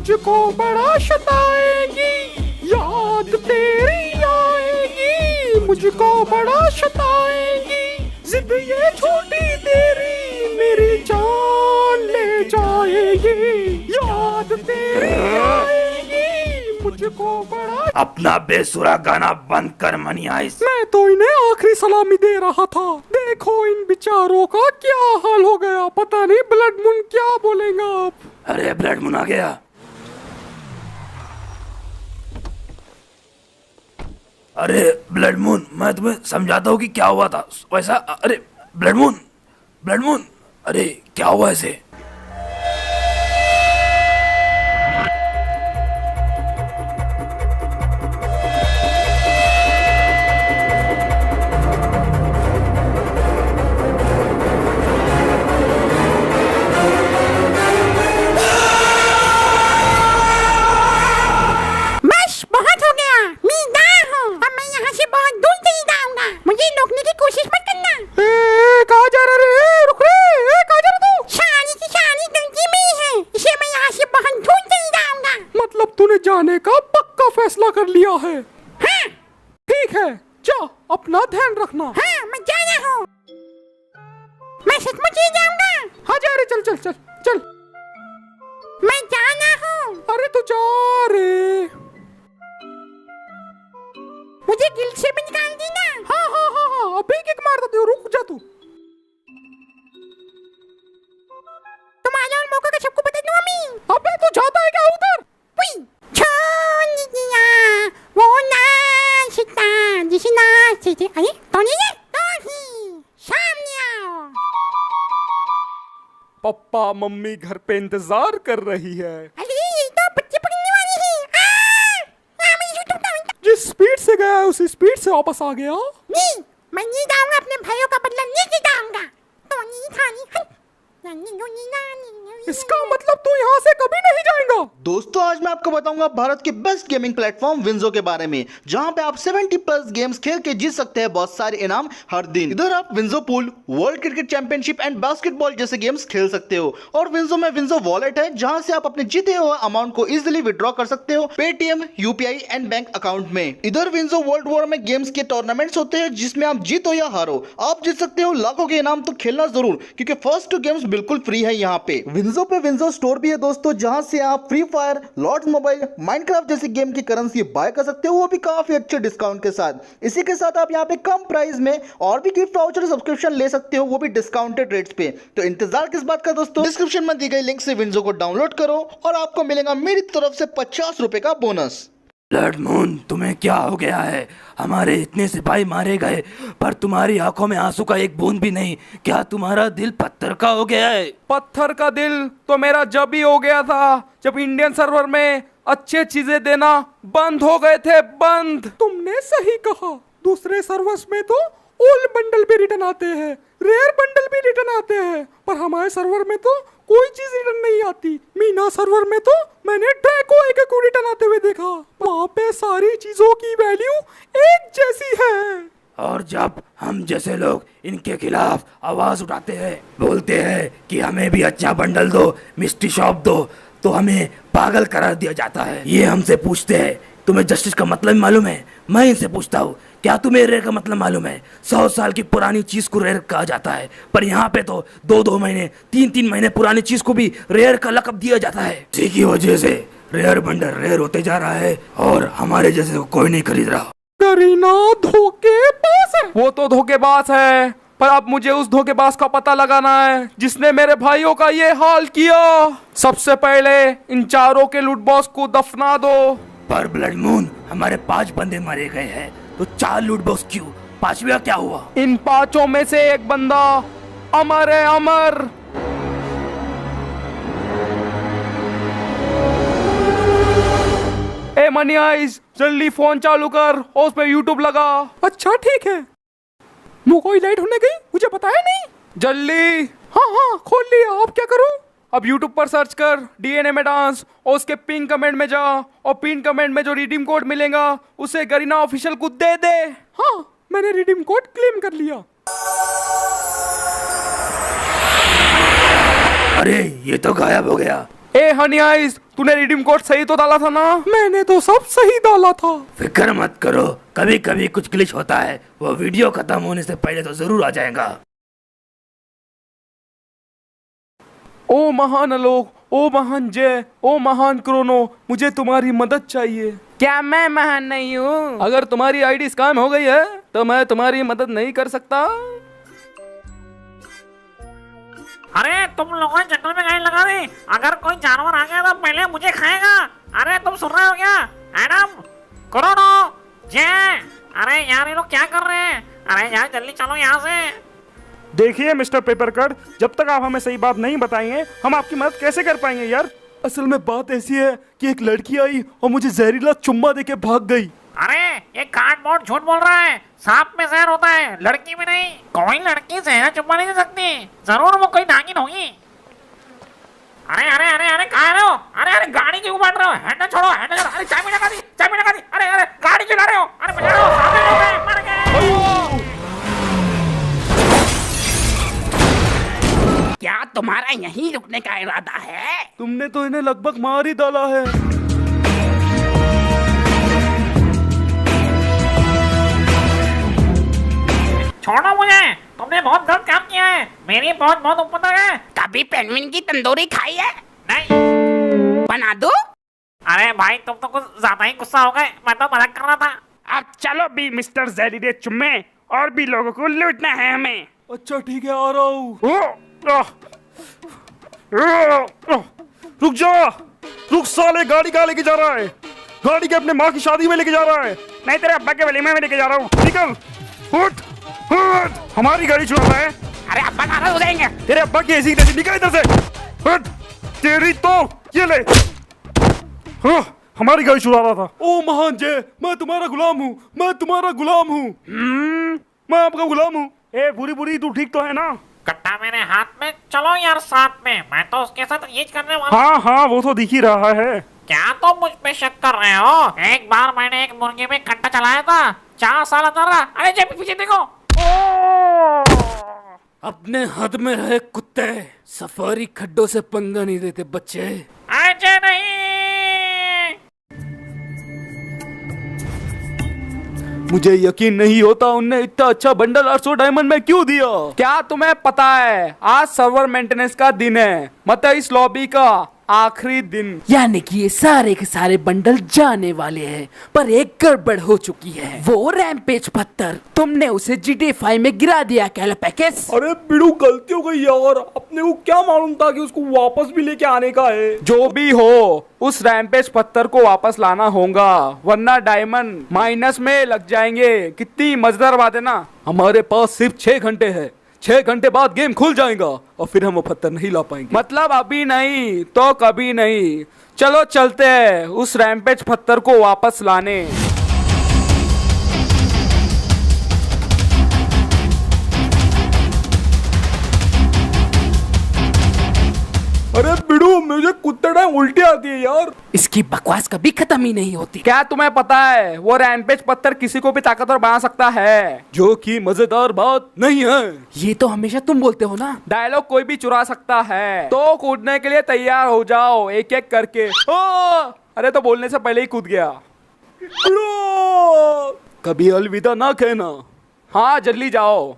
मुझको बड़ा सताएगी, याद तेरी आएगी, मुझको बड़ा सताएगी, जिद ये छोटी तेरी मेरी जान ले जाएगी, याद तेरी आएगी, मुझको बड़ा। अपना बेसुरा गाना बंद कर मनी आइस। मैं तो इन्हें आखिरी सलामी दे रहा था, देखो इन बेचारों का क्या हाल हो गया। पता नहीं ब्लड मून क्या बोलेगा अब। अरे ब्लड मून आ गया। अरे ब्लड मून, मैं तुम्हें समझाता हूँ कि क्या हुआ था वैसा। अरे ब्लड मून, ब्लड मून, अरे क्या हुआ ऐसे? जाने का पक्का फैसला कर लिया है। हाँ। ठीक है, जा अपना ध्यान रखना। हाँ, मैं जा रहा हूँ। मैं सचमुच ही जाऊंगा। हाँ जा रे, चल चल चल चल। मैं जा रहा हूँ। अरे तू जा रे। मुझे गिल्ड से भी निकाल दी ना। हाँ हाँ हाँ हाँ, अभी किक मार देती हूँ, रुक जा तू। तुम आ जाओ, मौका का सबको बता दूँ अम्मी। अबे तू जाता है क्या उधर? छोड़ दिया वो नाचता जिसे नाचते थे। अरे टोनी है, टोनी सामने आओ। पप्पा मम्मी घर पे इंतजार कर रही है। अरे ये तो बच्चे पकड़ने वाली है। जिस स्पीड से गया है उसी स्पीड से वापस आ गया। नहीं, मैं नहीं जाऊंगा, अपने भाइयों का बदला लेके जाऊंगा। टोनी थानी इसका मतलब तू यहाँ से कभी नहीं जाएगा। दोस्तों आज मैं आपको बताऊंगा भारत के बेस्ट गेमिंग प्लेटफॉर्म विंजो के बारे में, जहां पे आप 70+ गेम्स खेल के जीत सकते हैं बहुत सारे इनाम हर दिन। इधर आप WinZO pool, world cricket championship and basketball जैसे गेम्स खेल सकते हो। और विंजो में विंजो वॉलेट है, जहां से आप अपने जीते हुए अमाउंट को इजिली विड्रॉ कर सकते हो Paytm, UPI and bank account में। इधर विंजो वर्ल्ड वॉर में गेम्स के टूर्नामेंट्स होते हैं, जिसमें आप जीतो या हारो आप जीत सकते हो लाखों के इनाम। तो खेलना जरूर, क्योंकि फर्स्ट 2 गेम्स बिल्कुल फ्री है यहाँ पे। विंजो पे विंजो स्टोर भी है दोस्तों, जहां से आप Free Fire, Lords Mobile, Minecraft जैसी गेम की करेंसी बाय कर सकते हो, वो भी काफी अच्छे डिस्काउंट के साथ। इसी के साथ आप यहाँ पे कम प्राइस में और भी गिफ्ट वाउचर सब्सक्रिप्शन ले सकते हो, वो भी डिस्काउंटेड रेट्स पे। तो इंतजार किस बात का दोस्तों, डिस्क्रिप्शन में दी गई लिंक से विंजो को डाउनलोड करो और आपको मिलेगा मेरी तरफ से 50 रुपए का बोनस। ब्लड मून, तुम्हें क्या हो गया है? हमारे इतने सिपाही मारे गए पर तुम्हारी आंखों में आंसू का एक बूंद भी नहीं। क्या तुम्हारा दिल पत्थर का हो गया है? पत्थर का दिल तो मेरा जब ही हो गया था जब इंडियन सर्वर में अच्छे चीजें देना बंद हो गए थे। बंद। तुमने सही कहा। दूसरे सर्वर्स में तो ओल्ड बंडल भी रिटर्न आते हैं, रेयर बंडल भी रिटर्न आते हैं, पर हमारे सर्वर में तो कोई चीज रिटर्न नहीं आती। मीना सर्वर में तो मैंने ड्रैको एक रिटर्न आते हुए देखा। वहाँ पे सारी चीजों की वैल्यू एक जैसी है। और जब हम जैसे लोग इनके खिलाफ आवाज उठाते हैं, बोलते हैं कि हमें भी अच्छा बंडल दो, मिस्ट्री शॉप दो, तो हमें पागल करार दिया जाता है। ये हमसे पूछते हैं तुम्हें जस्टिस का मतलब मालूम है? मैं इनसे पूछता हूँ क्या तुम्हें रेयर का मतलब मालूम है? 100 साल की पुरानी चीज को रेयर कहा जाता है, पर यहाँ पे तो 2-2 महीने 3-3 महीने पुरानी चीज को भी रेयर का लक़ब दिया जाता है। इसी की वजह से रेयर बंडल रेयर होते जा रहा है और हमारे जैसे को कोई नहीं खरीद रहा। करीना धोखेबाज है। वो तो धोखेबाज है, पर अब मुझे उस धोखेबाज का पता लगाना है जिसने मेरे भाइयों का ये हाल किया। सबसे पहले इन चारों के लूट बॉस को दफना दो। पर ब्लड मून, हमारे 5 बंदे मारे गए हैं, तो 4 लूट बॉक्स क्यों? 5वां क्या हुआ? इन 5 में से एक बंदा अमर है, अमर। ए मनी आइज, जल्दी फोन चालू कर और उस पे यूट्यूब लगा। अच्छा ठीक है। मुंह कोई लाइट होने गई, मुझे बताया नहीं। जल्दी। हाँ हाँ खोल लिया, अब क्या करूं? अब YouTube पर सर्च कर DNA में डांस और उसके पिन कमेंट में जा और पिन कमेंट में जो रिडीम कोड मिलेगा उसे गरीना ऑफिशियल को दे दे। हाँ मैंने रिडीम कोड क्लेम कर लिया। अरे ये तो गायब हो गया। ए हनी आइस, तूने रिडीम कोड सही तो डाला था ना? मैंने तो सब सही डाला था। फिक्र मत करो, कभी कभी कुछ ग्लिच होता है, वो वीडियो खत्म होने से पहले तो जरूर आ जाएगा। ओ महान आलोक, ओ महान जय, ओ महान क्रोनो, मुझे तुम्हारी मदद चाहिए। क्या मैं महान नहीं हूँ? अगर तुम्हारी आईडी स्कैम हो गई है तो मैं तुम्हारी मदद नहीं कर सकता। अरे तुम लोगों ने जंगल में गाड़ी लगा दी, अगर कोई जानवर आ गया तो पहले मुझे खाएगा। अरे तुम सुन रहे हो क्या? एडम, क्रोनो, जय, अरे यार ये लोग क्या कर रहे हैं? अरे यार जल्दी चलो यहाँ से। देखिए मिस्टर पेपर कट, जब तक आप हमें सही बात नहीं बताएंगे हम आपकी मदद कैसे कर पाएंगे यार। असल में बात ऐसी है कि एक लड़की आई और मुझे जहरीला चुम्मा देके भाग गई। अरे ये कार्डबोर्ड झूठ बोल रहा है, सांप में जहर होता है, लड़की में नहीं। कोई लड़की जहर चुम्मा नहीं दे सकती, जरूर वो कोई नागिन होगी। अरे अरे अरे अरे कहाँ रहे हो? अरे अरे गाड़ी क्यों बैठ रहे हो? हैंडल छोड़ो, हैंडल छोड़ो। अरे चाबी लगा दी, चाबी लगा दी। अरे अरे गाड़ी चला रहे हो? अरे बचा रहे हो, सामने लोग हैं, मर गए। क्या तुम्हारा यहीं रुकने का इरादा है? तुमने तो इन्हें लगभग मार ही डाला है। छोड़ो मुझे, तुमने बहुत गलत काम किया है। मेरी पहुंच बहुत ऊपर तक है। कभी पेंगुइन की तंदूरी खाई है? नहीं। बना दो। अरे भाई तुम तो कुछ ज्यादा ही गुस्सा हो गए, मैं तो मजाक कर रहा था। अब चलो भी मिस्टर जहरीले चुम्मे, और भी लोगों को लूटना है हमें। अच्छा ठीक है, आ रहा हूँ। रुक जा, रुक साले, गाड़ी कहाँ लेके जा रहा है? गाड़ी के अपने माँ की शादी में लेके जा रहा है। नहीं तेरे अब्बा के वलीमे में लेके जा रहा हूँ। निकल, उठ, उठ। हमारी गाड़ी चुरा है। अरे अब्बा नाराज हो जाएंगे। तेरे अब्बा की ऐसी तेजी, निकल इधर से। उठ, तेरी तो ये ले। हमारी गाड़ी चुरा रहा था। ओ महान जय, मैं तुम्हारा गुलाम हूँ, मैं तुम्हारा गुलाम हूँ। मैं आपका गुलाम हूँ। ए बुरी बुरी, तू ठीक तो है ना? कट्टा मेरे हाथ में, चलो यार साथ में, मैं तो उसके साथ ये करने वाला। हाँ हाँ, वो तो दिख ही रहा है। क्या तुम मुझ पे शक कर रहे हो? एक बार मैंने एक मुर्गी में कट्टा चलाया था, 4 साल अंदर रहा। अरे जब पीछे देखो। अपने हद में रहे कुत्ते, सफारी खड्डों से पंगा नहीं देते बच्चे। अजय नहीं। मुझे यकीन नहीं होता उनने इतना अच्छा बंडल 800 डायमंड में क्यों दिया। क्या तुम्हें पता है आज सर्वर मेंटेनेंस का दिन है, मतलब इस लॉबी का आखिरी दिन। यानी कि ये सारे के सारे बंडल जाने वाले हैं, पर एक गड़बड़ हो चुकी है। वो रैम्पेज पत्थर, तुमने उसे GTA 5 में गिरा दिया क्या पैकेज? अरे बिड़ू, गलती हो गई यार, अपने को क्या मालूम था कि उसको वापस भी लेके आने का है। जो भी हो, उस रैम्पेज पत्थर को वापस लाना होगा, वरना डायमंड माइनस में लग जाएंगे। कितनी मजेदार बात है ना। हमारे पास सिर्फ 6 घंटे है, 6 घंटे बाद गेम खुल जाएगा और फिर हम वो पत्थर नहीं ला पाएंगे। मतलब अभी नहीं तो कभी नहीं। चलो चलते हैं उस रैम्पेज पत्थर को वापस लाने। अरे बिड़ू, मुझे कुत्ते टाइम उल्टी आती है यार। इसकी बकवास कभी खत्म ही नहीं होती। क्या तुम्हें पता है वो रैम्पेज पत्थर किसी को भी ताकतवर बना सकता है, जो कि मजेदार बात नहीं है। ये तो हमेशा तुम बोलते हो ना। डायलॉग कोई भी चुरा सकता है, तो कूदने के लिए तैयार हो जाओ एक एक करके। अरे तो बोलने से पहले ही कूद गया। कभी अलविदा ना कहना। हाँ जल्दी जाओ।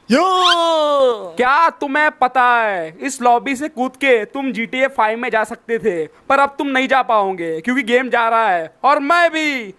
क्या तुम्हें पता है इस लॉबी से कूद के तुम GTA 5 में जा सकते थे, पर अब तुम नहीं जा पाओगे क्योंकि गेम जा रहा है और मैं भी।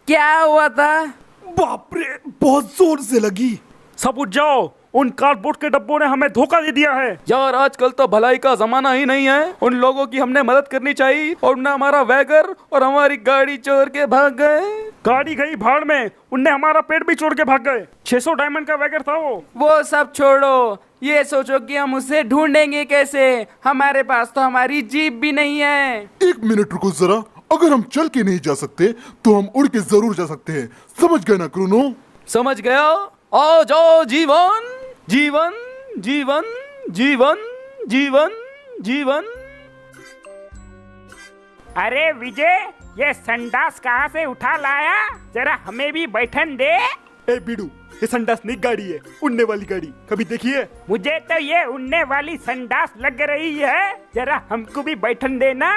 क्या हुआ था? बाप रे, बहुत जोर से लगी। सब उठ जाओ, उन कार्डबोर्ड के डब्बों ने हमें धोखा दे दिया है। यार आजकल तो भलाई का जमाना ही नहीं है। उन लोगों की हमने मदद करनी चाहिए और उन्हें हमारा वैगर और हमारी गाड़ी चोर के भाग गए। गाड़ी गई भाड़ में, उनने हमारा पेट भी चोर के भाग गए। 600 डायमंड का वैगर था वो सब छोड़ो, ये सोचो कि हम उसे ढूंढेंगे कैसे। हमारे पास तो हमारी जीप भी नहीं है। 1 मिनट रुको जरा, अगर हम चल के नहीं जा सकते तो हम उड़ के जरूर जा सकते हैं। समझ गए ना क्रोनो? समझ गया। आओ जाओ, जीवन जीवन जीवन जीवन जीवन जीवन। अरे विजय, ये संडास कहाँ से उठा लाया? जरा हमें भी बैठन दे। ए बीड़ू, ये संडास नहीं गाड़ी है, उड़ने वाली गाड़ी। कभी देखी है? मुझे तो ये उड़ने वाली संडास लग रही है, जरा हमको भी बैठन देना।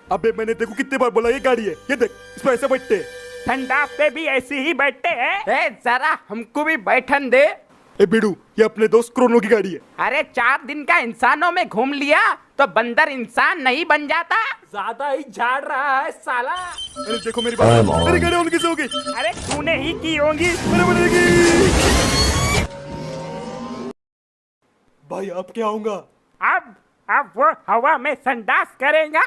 अबे मैंने देखो कितने बार बोला ये गाड़ी है, ये देख इस पर ऐसे बैठते हैं। संडास पे भी ऐसे ही बैठते हैं। ए जरा हमको भी बैठन दे। ए बीड़ू, ये अपने दोस्त क्रोनो की गाड़ी है। अरे 4 दिन का इंसानों में घूम लिया तो बंदर इंसान नहीं बन जाता। ज्यादा ही झाड़ रहा है साला। अरे देखो मेरी बात, मेरी गाड़ी उनकी से होगी। अरे तूने ही की होंगी। अरे बनेगी। भाई आप क्या आऊंगा? अब वो हवा में संडास करेगा।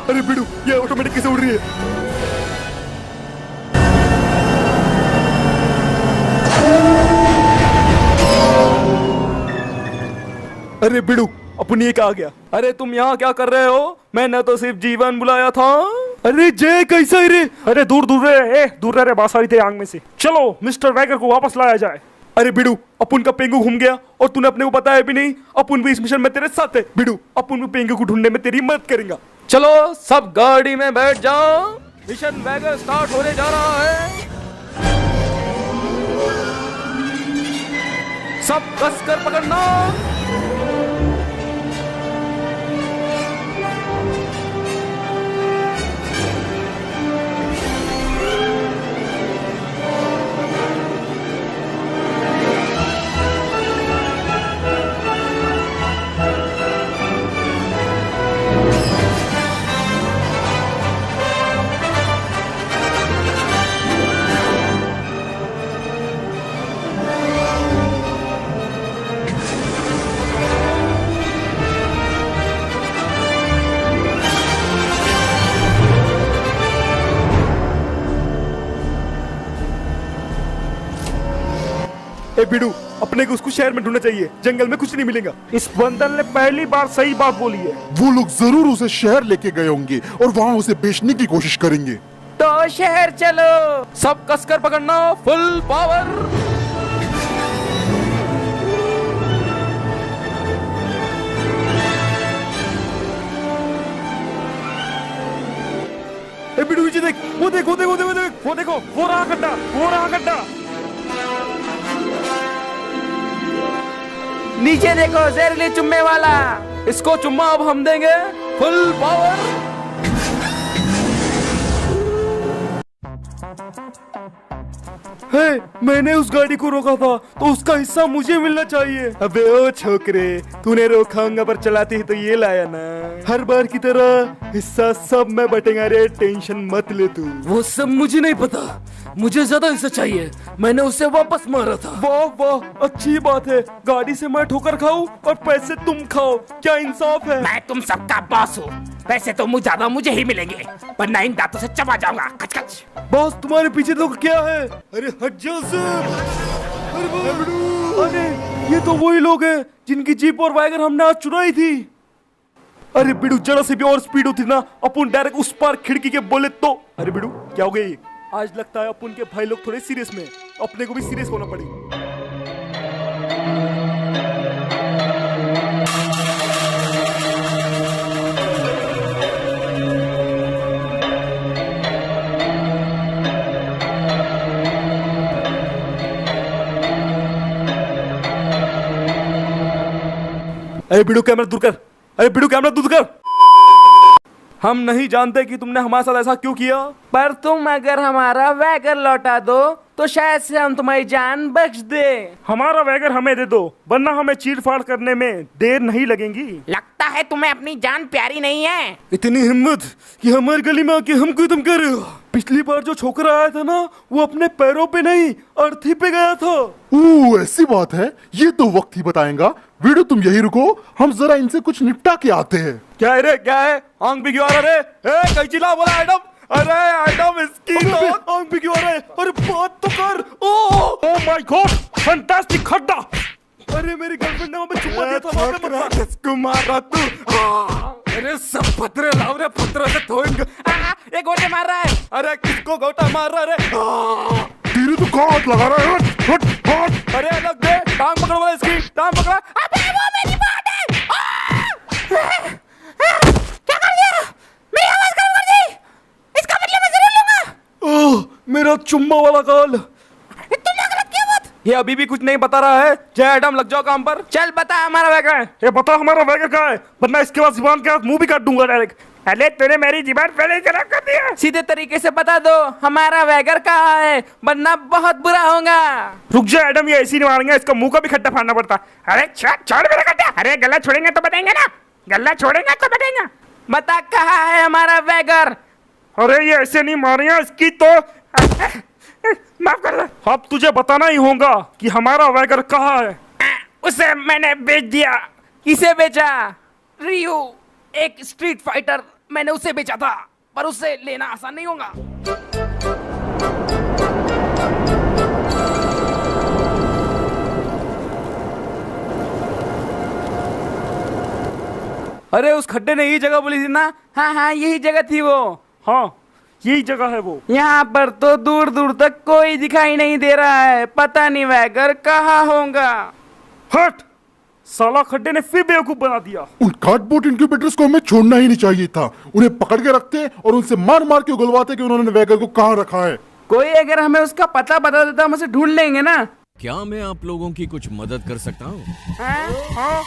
अरे बीड़ू, ये ऑटोमेटिक कैसे उड़ रही है? अरे बीड़ू, अपन ये कहा गया? अरे तुम यहाँ क्या कर रहे हो? मैंने तो सिर्फ जीवन बुलाया था। अरे जय कैसा है रे? अरे दूर दूर रे बात सारी थे आंग में से। चलो मिस्टर वैगर को वापस लाया जाए। अरे बीड़ू, अपन का पेंगू घूम गया और तूने अपने को बताया भी नहीं। अपन भी इस मिशन में तेरे साथ है। बीड़ू, अपन भी पेंगू को ढूंढने में तेरी मदद करेंगे। चलो सब गाड़ी में बैठ जाओ, मिशन वैगर स्टार्ट होने जा रहा है। सब कसकर पकड़ना। ए बीड़ू, अपने को उसको शहर में ढूंढना चाहिए, जंगल में कुछ नहीं मिलेगा। इस बंदर ने पहली बार सही बात बोली है। वो लोग जरूर उसे शहर लेके गए होंगे और वहाँ उसे बेचने की कोशिश करेंगे। तो शहर चलो। सब कसकर पकड़ना, फुल पावर। ए बीड़ू, नीचे देख, वो देख, वो देख, वो देख, वो देख, वो देखो, वो रहा गड्ढा, वो रहा गड्ढा। नीचे देखो, जहरीले चुम्मे वाला। इसको चुम्मा अब हम देंगे, फुल पावर। है, मैंने उस गाड़ी को रोका था तो उसका हिस्सा मुझे मिलना चाहिए। अबे ओ छोकरे, तूने रोकाऊंगा पर चलाती ही तो ये लाया ना। हर बार की तरह हिस्सा सब में बटेगा रे, टेंशन मत ले तू। वो सब मुझे नहीं पता, मुझे ज्यादा हिस्सा चाहिए। मैंने उसे वापस मारा था। वाह वाह, अच्छी बात है। गाड़ी से मैं ठोकर खाऊं और पैसे तुम खाओ, क्या इंसाफ है? मैं तुम सबका बॉस हूँ। पैसे तो मुझे ही मिलेंगे, वरना इन दांतों से चबा जाऊंगा। कच कच। बॉस, तुम्हारे पीछे तो क्या है? अरे हट जाओ सर। अरे ये तो वही लोग हैं जिनकी जीप और वैगन हमने आज चुराई थी। अरे बिड़ू, जरा से भी और स्पीड होती ना, अपन डायरेक्ट उस पार खिड़की के बोले तो। अरे बिड़ू, क्या हो गई? आज लगता है अपन के भाई लोग थोड़े सीरियस में, अपने को भी सीरियस होना पड़ेगा। अरे बिड़ू, कैमरा दूर कर। अरे बिड़ू, कैमरा दूर कर। हम नहीं जानते कि तुमने हमारे साथ ऐसा क्यों किया, पर तुम अगर हमारा वैगर लौटा दो तो शायद से हम तुम्हारी जान बख्श दे। हमारा वैगर हमें दे दो, वरना हमें चीर फाड़ करने में देर नहीं लगेगी। लगता है तुम्हें अपनी जान प्यारी नहीं है। इतनी हिम्मत कि हमारी गली में आके हमको तुम कर रहे हो। पिछली बार जो छोकरा आया था ना, वो अपने पैरों पे नहीं अर्थी पे गया था। ऐसी बात है, ये तो वक्त ही बताएगा। वीडियो तुम यही रुको, हम जरा इनसे कुछ निपटा के आते हैं। क्या है रे, क्या है? आंख भी क्यों आ रहा है? ए कहीं चिल्ला बोला आइटम। अरे आइटम इसकी तो आंख भी क्यों आ रहा है? अरे बात तो कर। ओह माय गॉड, फैंटास्टिक खड्डा। अरे मेरी गर्लफ्रेंड ने हमें छुपा दिया था। किसको मारा तू? अरे सब पत्थरे लाओ रे, पत्थरों से धोएंगे। एक गोटे मार रहा है। अरे किसको गोटा मार रहा है रे? तेरे तो कहाँ हाथ लगा रहा है? हट हट हट। अरे अलग दे, टांग पकड़ो इसकी, टांग पकड़ा। अबे वो मेरी बात मेरा चुम्मा वाला गाल। ये अभी भी कुछ नहीं बता रहा है। जय एडम, लग जाओ काम पर। चल बता हमारा वैगर। ये बता हमारा वैगर कहाँ है, वरना इसके बाद जुबान के हाथ मुंह भी काट दूंगा डायरेक्ट। अरे तूने मेरी जुबान पहले ही खराब कर दिया। सीधे तरीके से बता दो हमारा वैगर कहाँ है, वरना बहुत बुरा होगा। रुक जा एडम, ये ऐसी नहीं मारेंगे, इसका मुंह का भी खड्डा फाड़ना पड़ता। अरे छोड़ मेरा खड्डा। अरे गला छोड़ेंगे तो बताएंगे ना, गला छोड़ेंगे तो बताएंगे। बता कहाँ है हमारा वैगर। अरे ये ऐसे नहीं मारेंगे, इसकी तो माफ कर दे। अब तुझे बताना ही होगा कि हमारा वैगर कहाँ है। उसे मैंने बेच दिया। किसे बेचा? रियू, एक स्ट्रीट फाइटर, मैंने उसे बेचा था, पर उसे लेना आसान नहीं होगा। अरे उस खड्डे ने यही जगह बोली थी ना? हाँ हाँ यही जगह थी वो। हाँ यही जगह है वो। यहाँ पर तो दूर दूर तक कोई दिखाई नहीं दे रहा है, पता नहीं वैगर कहाँ होगा। हट साला, खड्डे ने फिर बेवकूफ बना दिया। उन कार्डबोर्ड इनक्यूबेटर्स को हमें छोड़ना ही नहीं चाहिए था। उन्हें पकड़ के रखते और उनसे मार मार के उगलवाते कि उन्होंने वैगर को कहाँ रखा है। कोई अगर हमें उसका पता बता देता हम उसे ढूंढ लेंगे ना। क्या मैं आप लोगों की कुछ मदद कर सकता हूँ? हाँ?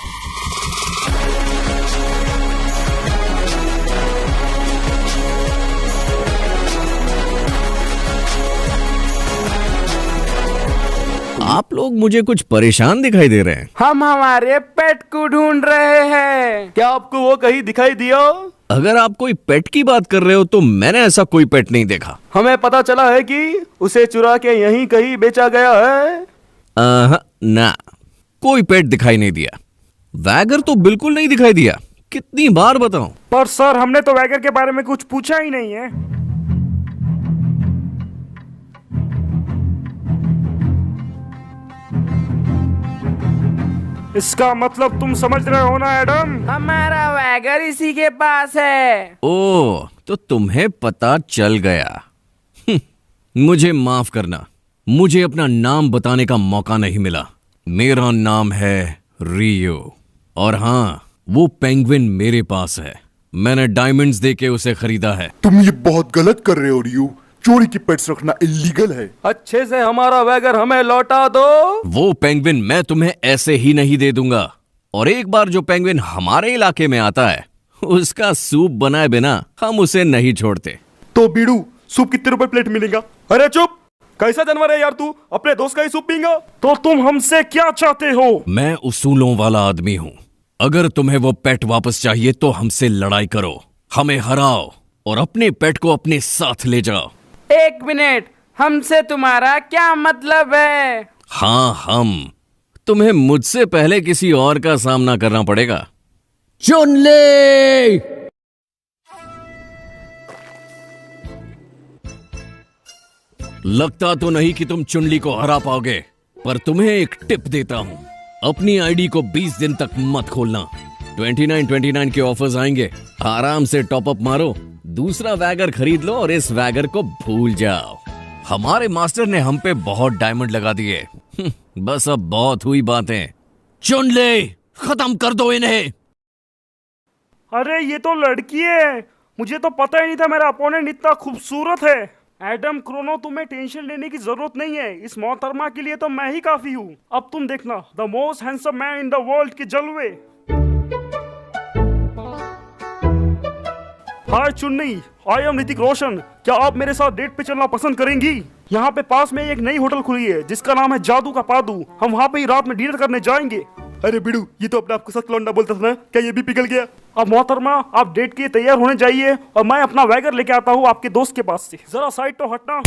आप लोग मुझे कुछ परेशान दिखाई दे रहे हैं। हम हमारे पेट को ढूंढ रहे हैं। क्या आपको वो कहीं दिखाई दिया? अगर आप कोई पेट की बात कर रहे हो तो मैंने ऐसा कोई पेट नहीं देखा। हमें पता चला है कि उसे चुरा के यहीं कहीं बेचा गया है। ना, कोई पेट दिखाई नहीं दिया। वैगर तो बिल्कुल नहीं दिखाई दिया। कितनी बार बताऊं? पर सर हमने तो वैगर के बारे में कुछ पूछा ही नहीं है। इसका मतलब तुम समझ रहे हो ना एडम? हमारा वैगर इसी के पास है। ओह, तो तुम्हें पता चल गया। मुझे माफ करना, मुझे अपना नाम बताने का मौका नहीं मिला। मेरा नाम है रियो, और हाँ, वो पेंगुइन मेरे पास है। मैंने डायमंड्स देके उसे खरीदा है। तुम ये बहुत गलत कर रहे हो रियू। चोरी की पेट्स रखना इलीगल है। अच्छे से हमारा वैगर हमें लौटा दो। वो पेंगुइन मैं तुम्हें ऐसे ही नहीं दे दूंगा। और एक बार जो पेंगुइन हमारे इलाके में आता है, उसका सूप बनाए बिना हम उसे नहीं छोड़ते। तो बीड़ू, सूप कितने रुपए प्लेट मिलेगा? अरे चुप, कैसा जानवर है यार तू, अपने दोस्त का ही सूप पीएगा? तो तुम हमसे क्या चाहते हो? मैं उसूलों वाला आदमी हूँ। अगर तुम्हें वो पेट वापस चाहिए तो हमसे लड़ाई करो, हमें हराओ और अपने पेट को अपने साथ ले जाओ। एक मिनट, हमसे तुम्हारा क्या मतलब है? हाँ, हम तुम्हें मुझसे पहले किसी और का सामना करना पड़ेगा। चुन ले। लगता तो नहीं कि तुम चुनली को हरा पाओगे, पर तुम्हें एक टिप देता हूं। अपनी आईडी को 20 दिन तक मत खोलना। 29 के ऑफर्स आएंगे, आराम से टॉप अप मारो, दूसरा वैगर खरीद लो और इस वैगर को भूल जाओ। हमारे मास्टर ने हम पे बहुत डायमंड लगा दिए। बस अब बहुत हुई बातें। चुन ले, खत्म कर दो इन्हें। अरे ये तो लड़की है, मुझे तो पता ही नहीं था मेरा अपोनेंट इतना खूबसूरत है। एडम क्रोनो, तुम्हें टेंशन लेने की जरूरत नहीं है, इस मोहतरमा के लिए तो मैं ही काफी हूँ। अब तुम देखना the most handsome man in the world के जलवे। हाय चुन्नी, आई एम ऋतिक रोशन। क्या आप मेरे साथ डेट पे चलना पसंद करेंगी? यहाँ पे पास में एक नई होटल खुली है जिसका नाम है जादू का पादू। हम वहाँ पे ही रात में डिनर करने जाएंगे। अरे बिड़ू, ये तो अपने आप को सच लौंडा बोलता था ना, क्या ये भी पिघल गया? अब मोहतरमा आप डेट के लिए तैयार होने जाइए और मैं अपना वैगर लेके आता हूँ आपके दोस्त के पास से। जरा साइड तो हटना।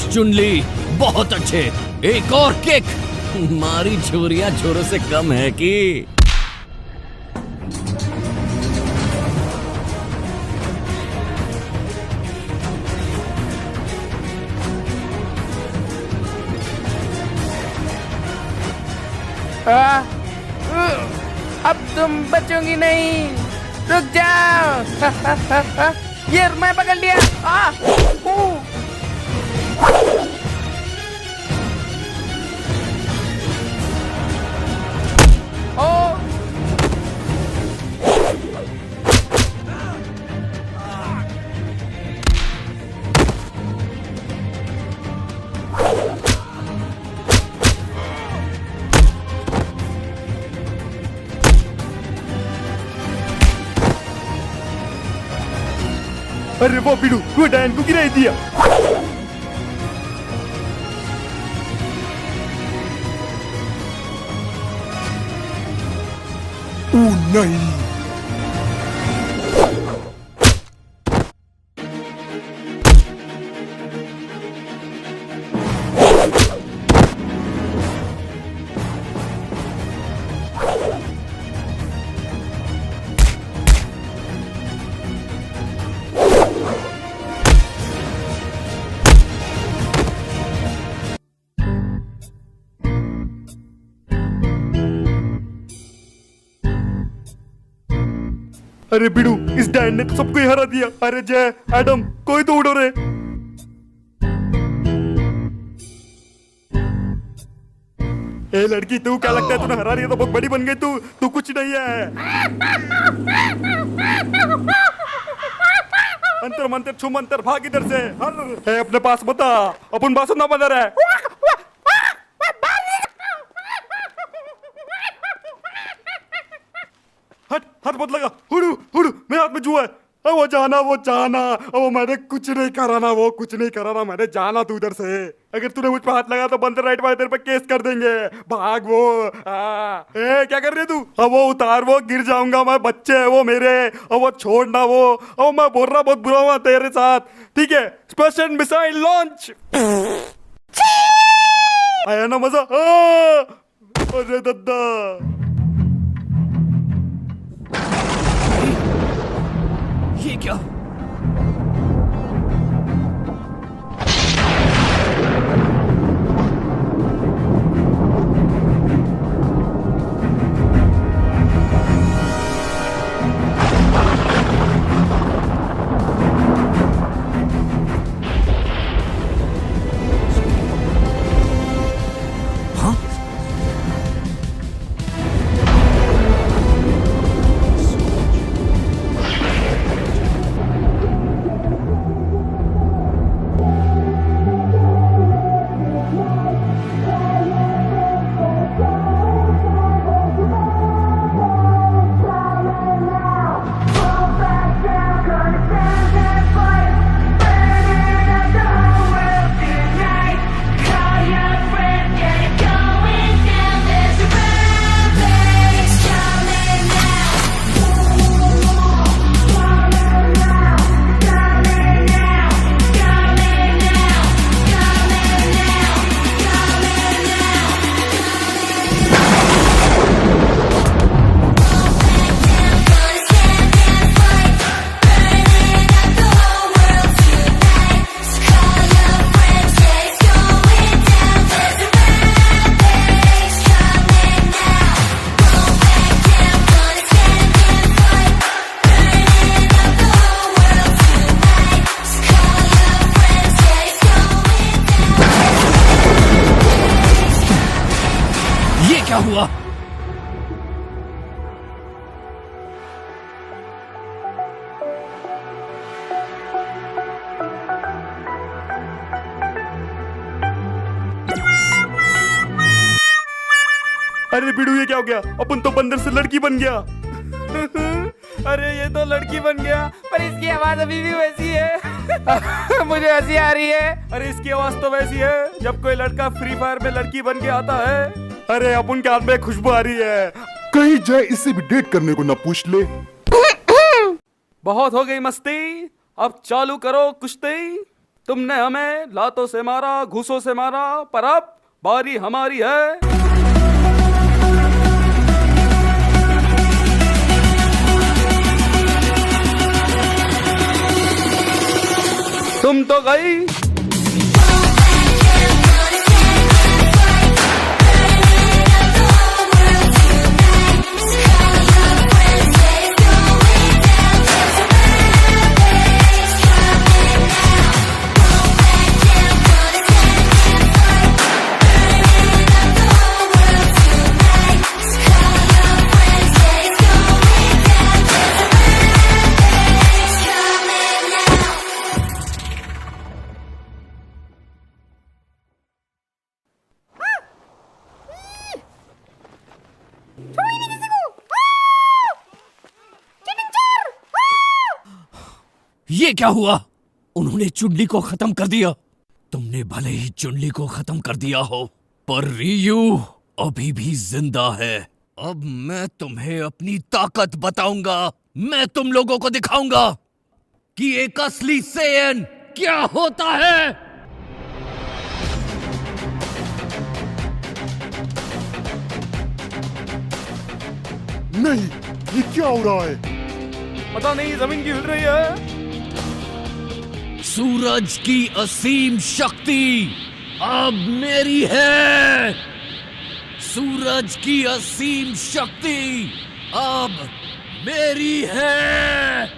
चुनली, बहुत अच्छे। एक और किक। मारी छोरिया छोरों से कम है कि? अब तुम बचोगी नहीं, रुक जाओ। ये मैं पकड़ लिया। अरे वो बिडू, वो डायन को गिरा दिया। ओ नहीं। अरे बिडू, इस डायन ने तो सबको ही हरा दिया। अरे जय, एडम, कोई तो उड़ो रे। ए लड़की, तू क्या लगता है तूने हरा दिया तो बहुत बड़ी बन गई तू? तू कुछ नहीं है। अंतर मंतर छू मंतर, भाग इधर से। हर अपने पास बता, अपन बासु ना बंदर है। हट हाथ मत लगा। हुडू हुडू, मेरे हाथ में जुआ है। वो जाना, वो जाना। वो मैंने कुछ नहीं कराना, वो कुछ नहीं कराना। मैंने जाना तू उधर से। अगर तूने मुझ पे हाथ लगा तो बंदर राइट वाले तेरे पे केस कर देंगे। भाग वो। ए क्या कर रही है तू? अब वो उतार, वो गिर जाऊंगा मैं। बच्चे है वो मेरे। अब वो छोड़ना वो। अब मैं बोल रहा बहुत बुरा हुआ तेरे साथ। ठीक है, स्पेशल मिसाइल लॉन्च। आया ना मजा? अरे दद्दा, ये क्या? क्या हुआ? अरे बिडू, ये क्या हो गया? अपन तो बंदर से लड़की बन गया। अरे ये तो लड़की बन गया, पर इसकी आवाज अभी भी वैसी है। मुझे हंसी आ रही है। अरे इसकी आवाज तो वैसी है जब कोई लड़का फ्री फायर में लड़की बन के आता है। अरे अपन के हाथ में खुशबू आ रही है। कहीं जय इससे भी डेट करने को ना पूछ ले। बहुत हो गई मस्ती, अब चालू करो कुश्ती। तुमने हमें लातों से मारा, घूसों से मारा, पर अब बारी हमारी है। तुम तो गई। ये क्या हुआ? उन्होंने चुनली को खत्म कर दिया। तुमने भले ही चुनली को खत्म कर दिया हो, पर रियू अभी भी जिंदा है। अब मैं तुम्हें अपनी ताकत बताऊंगा। मैं तुम लोगों को दिखाऊंगा कि एक असली सेयन क्या होता है। नहीं, ये क्या हो रहा है? पता नहीं, जमीन की हिल रही है। सूरज की असीम शक्ति अब मेरी है। सूरज की असीम शक्ति अब मेरी है।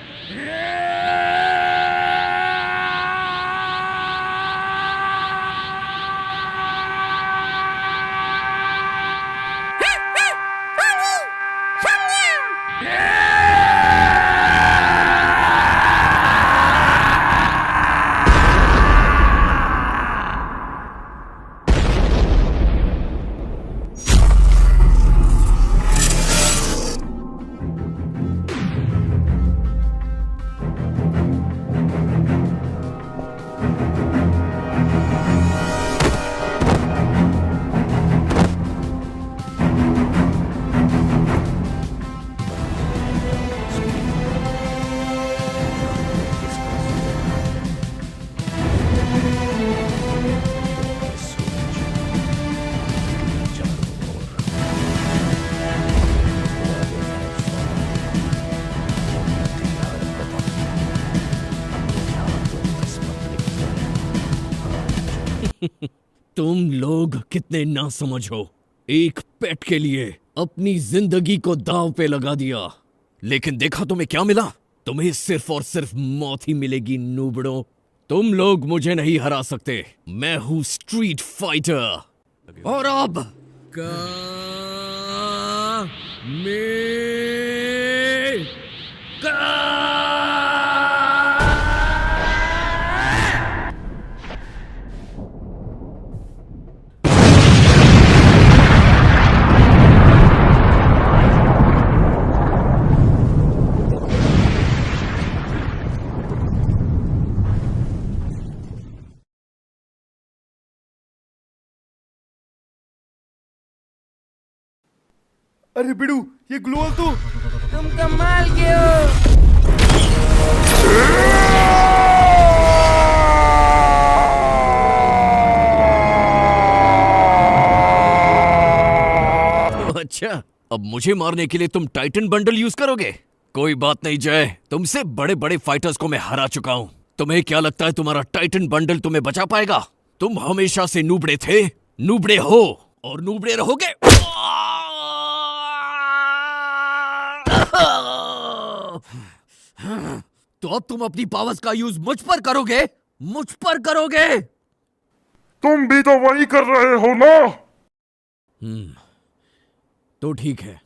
तुम लोग कितने नासमझ हो। एक पेट के लिए अपनी जिंदगी को दांव पे लगा दिया, लेकिन देखा तुम्हें क्या मिला? तुम्हें सिर्फ और सिर्फ मौत ही मिलेगी नूबड़ो। तुम लोग मुझे नहीं हरा सकते। मैं हूं स्ट्रीट फाइटर। और अब अरे बिड़ू, ये ग्लोअल तो तुम कमाल के हो। अच्छा, अब मुझे मारने के लिए तुम टाइटन बंडल यूज करोगे? कोई बात नहीं जय, तुमसे बड़े बड़े फाइटर्स को मैं हरा चुका हूं। तुम्हें क्या लगता है तुम्हारा टाइटन बंडल तुम्हें बचा पाएगा? तुम हमेशा से नूबड़े थे, नूबड़े हो और नूबड़े रहोगे। तो अब तुम अपनी पावर्स का यूज मुझ पर करोगे? मुझ पर करोगे? तुम भी तो वही कर रहे हो ना? तो ठीक है,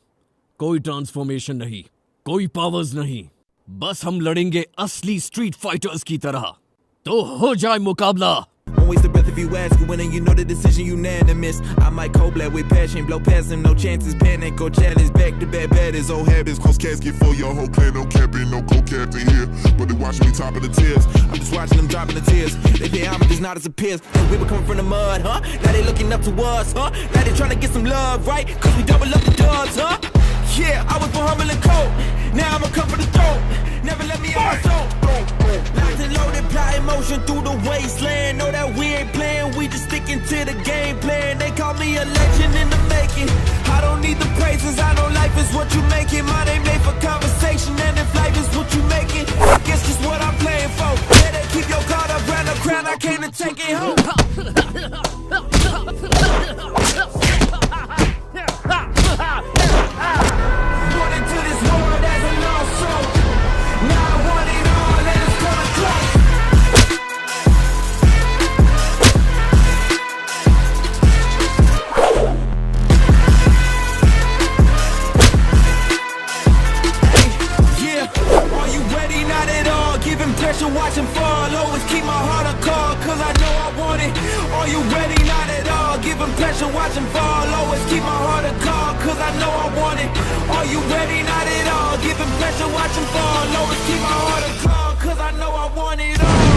कोई ट्रांसफॉर्मेशन नहीं, कोई पावर्स नहीं, बस हम लड़ेंगे असली स्ट्रीट फाइटर्स की तरह। तो हो जाए मुकाबला। Won't waste a breath if you ask a winner, you know the decision unanimous. I might cold blood with passion, blow past him, no chances, panic or challenge, back to back batters, old habits, Close casket for your whole plan, no capping, no co-captain here, but they watching me top of the tiers. I'm just watching them dropping the tears. They pay homage, not as a peers. And we were coming from the mud, huh? Now they looking up to us, huh? Now they trying to get some love, right? Cause we double up the dubs, huh? Yeah, I was for humble and cold. Now I'ma come for the throat. never let me out my zone. Locked and loaded, plotting motion through the wasteland. Know that we ain't playing, we just sticking to the game plan. They call me a legend in the making. I don't need the praises, I know life is what you make it. My name made for conversation, and if life is what you make it, I guess just what I'm playing for. Better keep your guard up, round the crown, I came to take it home. Born into this world as a lost soul. Now I want it all, and it's gonna close. Are you ready? Not at all. Giving pressure, watching fall. Always keep my heart a call, cause I know I want it. Are you ready? Not at all. Giving pressure, watching fall. Always keep my heart a call, cause I know I want it. Are you ready? Not at all. Giving pressure, watching fall. Always keep my heart a call, cause I know I want it all.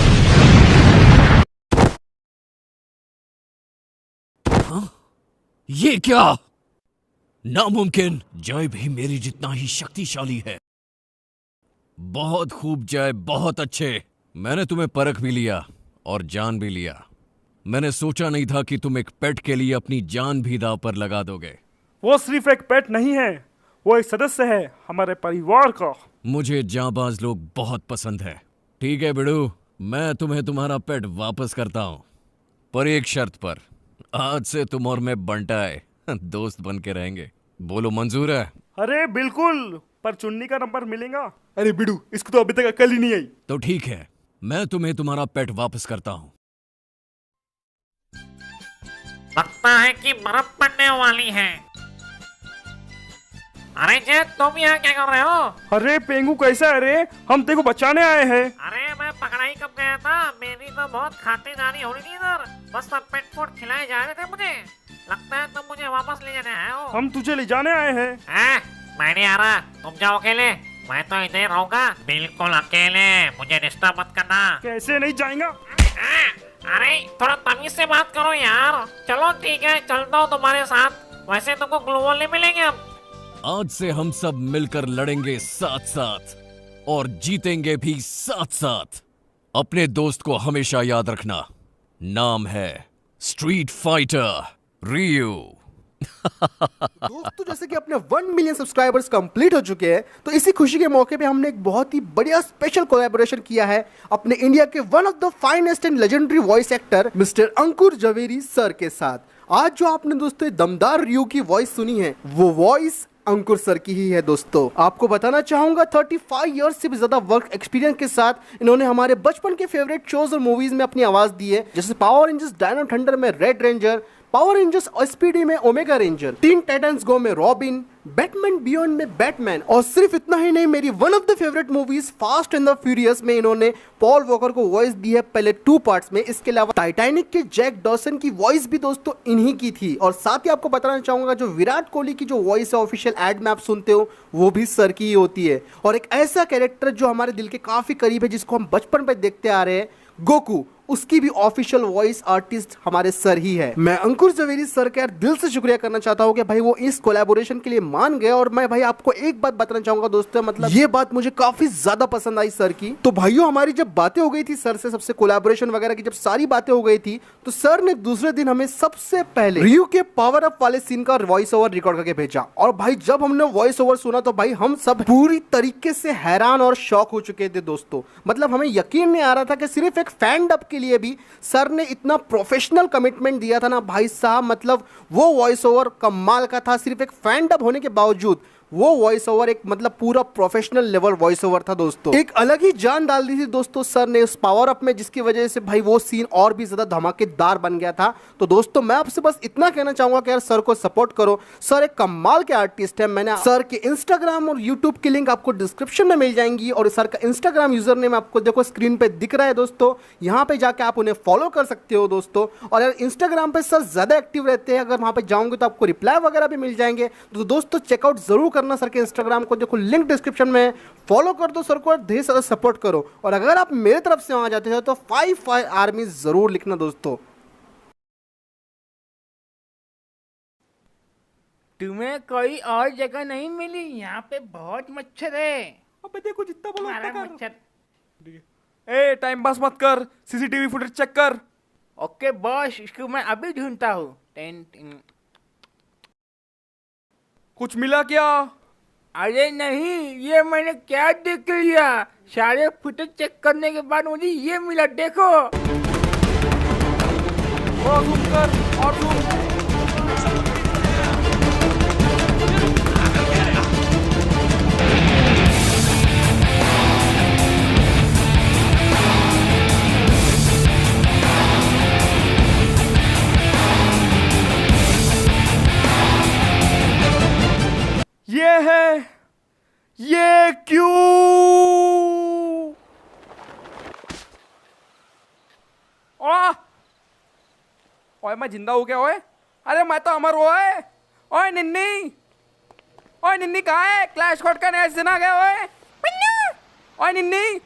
हाँ? ये क्या? नामुमकिन। जय भी मेरी जितना ही शक्तिशाली है। बहुत खूब जय, बहुत अच्छे। मैंने तुम्हें परख भी लिया और जान भी लिया। मैंने सोचा नहीं था कि तुम एक पेट के लिए अपनी जान भी दांव पर लगा दोगे। वो सिर्फ एक पेट नहीं है, वो एक सदस्य है हमारे परिवार का। मुझे जांबाज लोग बहुत पसंद है। ठीक है बिड़ू, मैं तुम्हें तुम्हारा पेट वापस करता हूँ, पर एक शर्त पर। आज से तुम और मैं बंटाए दोस्त बन के रहेंगे। बोलो मंजूर है? अरे बिल्कुल, पर चुन्नी का नंबर मिलेगा? अरे बिडू, इसको तो अभी तक अकल ही नहीं आई। तो ठीक है, मैं तुम्हें तुम्हारा पेट वापस करता हूँ। लगता है कि बर्फ पड़ने वाली है। अरे जय, तुम यहाँ क्या कर रहे हो? अरे पेंगू कैसा है रे? हम तेरे को बचाने आए हैं। अरे मैं पकड़ाई कब गया था? मेरी तो बहुत खातिरदारी हो रही थी इधर। बस सब पेट फूड खिलाए जा रहे थे मुझे। लगता है तुम मुझे वापस ले जाने आए हो। हम तुझे ले जाने आए हैं। मैं नहीं आ रहा, तुम जाओ अकेले। मैं तो इधर ही रहूंगा, बिल्कुल अकेले। मुझे डिस्टर्ब मत करना। कैसे नहीं जाएगा? अरे थोड़ा तमीज से बात करो यार। चलो ठीक है, चलता हूँ तुम्हारे साथ। वैसे तुमको ग्लू वॉल नहीं मिलेंगे अब। आज से हम सब मिलकर लड़ेंगे साथ साथ और जीतेंगे भी साथ साथ। अपने दोस्त को हमेशा याद रखना, नाम है स्ट्रीट फाइटर रियू। दोस्तों, जैसे कि अपने 1 मिलियन सब्सक्राइबर्स कंप्लीट हो चुके हैं, तो इसी खुशी के मौके पे हमने एक बहुत ही बढ़िया स्पेशल कोलैबोरेशन किया है अपने इंडिया के one of the finest and legendary voice actor mister Ankur Javeri sir के साथ। आज जो आपने दोस्तों दमदार रियू की वॉइस सुनी है, वो वॉइस अंकुर सर की ही है। दोस्तों आपको बताना चाहूंगा 35 इयर्स से भी ज्यादा वर्क एक्सपीरियंस के साथ इन्होंने हमारे बचपन के फेवरेट शोज और मूवीज में अपनी आवाज दी है, जैसे पावर रेंजर्स डायनो थंडर में Red Ranger, Power Rangers SPD में Omega Ranger, Teen Titans Go में रॉबिन, बैटमैन बियॉन्ड में बैटमैन, और सिर्फ इतना ही नहीं, मेरी one of the favourite movies Fast and the Furious में इन्होंने पॉल वॉकर को वॉइस दी है पहले 2 पार्ट्स में। इसके अलावा टाइटैनिक के जैक डॉसन की वॉइस भी दोस्तों इन्हीं की थी। और साथ ही आपको बताना चाहूंगा जो विराट कोहली की जो वॉइस है ऑफिशियल एड में आप सुनते हो, वो भी सर की ही होती है। और एक ऐसा कैरेक्टर जो हमारे दिल के काफी करीब है, जिसको हम बचपन पे देखते आ रहे हैं, गोकू, उसकी भी ऑफिशियल वॉइस आर्टिस्ट हमारे सर ही है। मैं अंकुर जवेरी सर का दिल से शुक्रिया करना चाहता हूँ कि भाई वो इस कोलैबोरेशन के लिए मान गए। और मैं भाई आपको एक बात बताना चाहूंगा दोस्तों, मतलब ये बात मुझे काफी ज्यादा पसंद आई सर की। तो भाइयों, हमारी जब बातें हो गई थी सर से, सबसे कोलैबोरेशन वगैरह की जब सारी बातें हो गई थी, तो सर ने दूसरे दिन हमें सबसे पहले रियू के पावर अप वाले सीन का वॉइस ओवर रिकॉर्ड करके भेजा। और भाई जब हमने वॉइस ओवर सुना तो भाई हम सब पूरी तरीके से हैरान और शॉक हो चुके थे दोस्तों। मतलब हमें यकीन नहीं आ रहा था कि सिर्फ एक फैन डब के लिए भी सर ने इतना प्रोफेशनल कमिटमेंट दिया था ना भाई साहब। मतलब वो वॉइस ओवर कमाल का था। सिर्फ एक फैन डब होने के बावजूद वो वॉइस ओवर एक मतलब पूरा प्रोफेशनल लेवल वॉइस ओवर था दोस्तों। एक अलग ही जान डाल दी थी दोस्तों सर ने उस पावर अप में, जिसकी वजह से भाई वो सीन और भी ज्यादा धमाकेदार बन गया था। तो दोस्तों मैं आपसे बस इतना कहना चाहूंगा कि यार सर को सपोर्ट करो। सर एक कमाल के आर्टिस्ट है। मैंने सर के इंस्टाग्राम और यूट्यूब की लिंक आपको डिस्क्रिप्शन में मिल जाएंगी। और सर का इंस्टाग्राम यूजर नेम आपको देखो स्क्रीन पे दिख रहा है दोस्तों, यहाँ पे जाके आप उन्हें फॉलो कर सकते हो दोस्तों। और यार इंस्टाग्राम पे सर ज्यादा एक्टिव रहते हैं, अगर वहां पे जाओगे तो आपको रिप्लाई वगैरह भी मिल जाएंगे। तो दोस्तों चेकआउट जरूर करना सर के इंस्टाग्राम को, देखो लिंक डिस्क्रिप्शन में। फॉलो कर दो सर को और ढेर सारा सपोर्ट करो। और अगर आप मेरे तरफ से वहां जाते हो तो 5 आर्मी जरूर लिखना दोस्तों। तुम्हें कोई और जगह नहीं मिली? यहाँ पे बहुत मच्छर है। अबे देखो जितना बोलो मारा उतना मच्छर। कर। ए टाइम पास मत कर, सीसीटीवी फुटेज चेक कर। ओके बॉस, इसको मैं अभी ढूंढता हूँ। कुछ मिला क्या? अरे नहीं, ये मैंने क्या देख लिया। सारे फुटेज चेक करने के बाद मुझे ये मिला, देखो। और जूम कर, और जूम। ये है, ये क्यों? ओए मैं जिंदा हूँ क्या? ओए अरे मैं तो अमर हुआ है। ओए निन्नी, ओए निन्नी कहाँ है? क्लैश कोड का नया सीजन आ गया। ओए ओए निन्नी।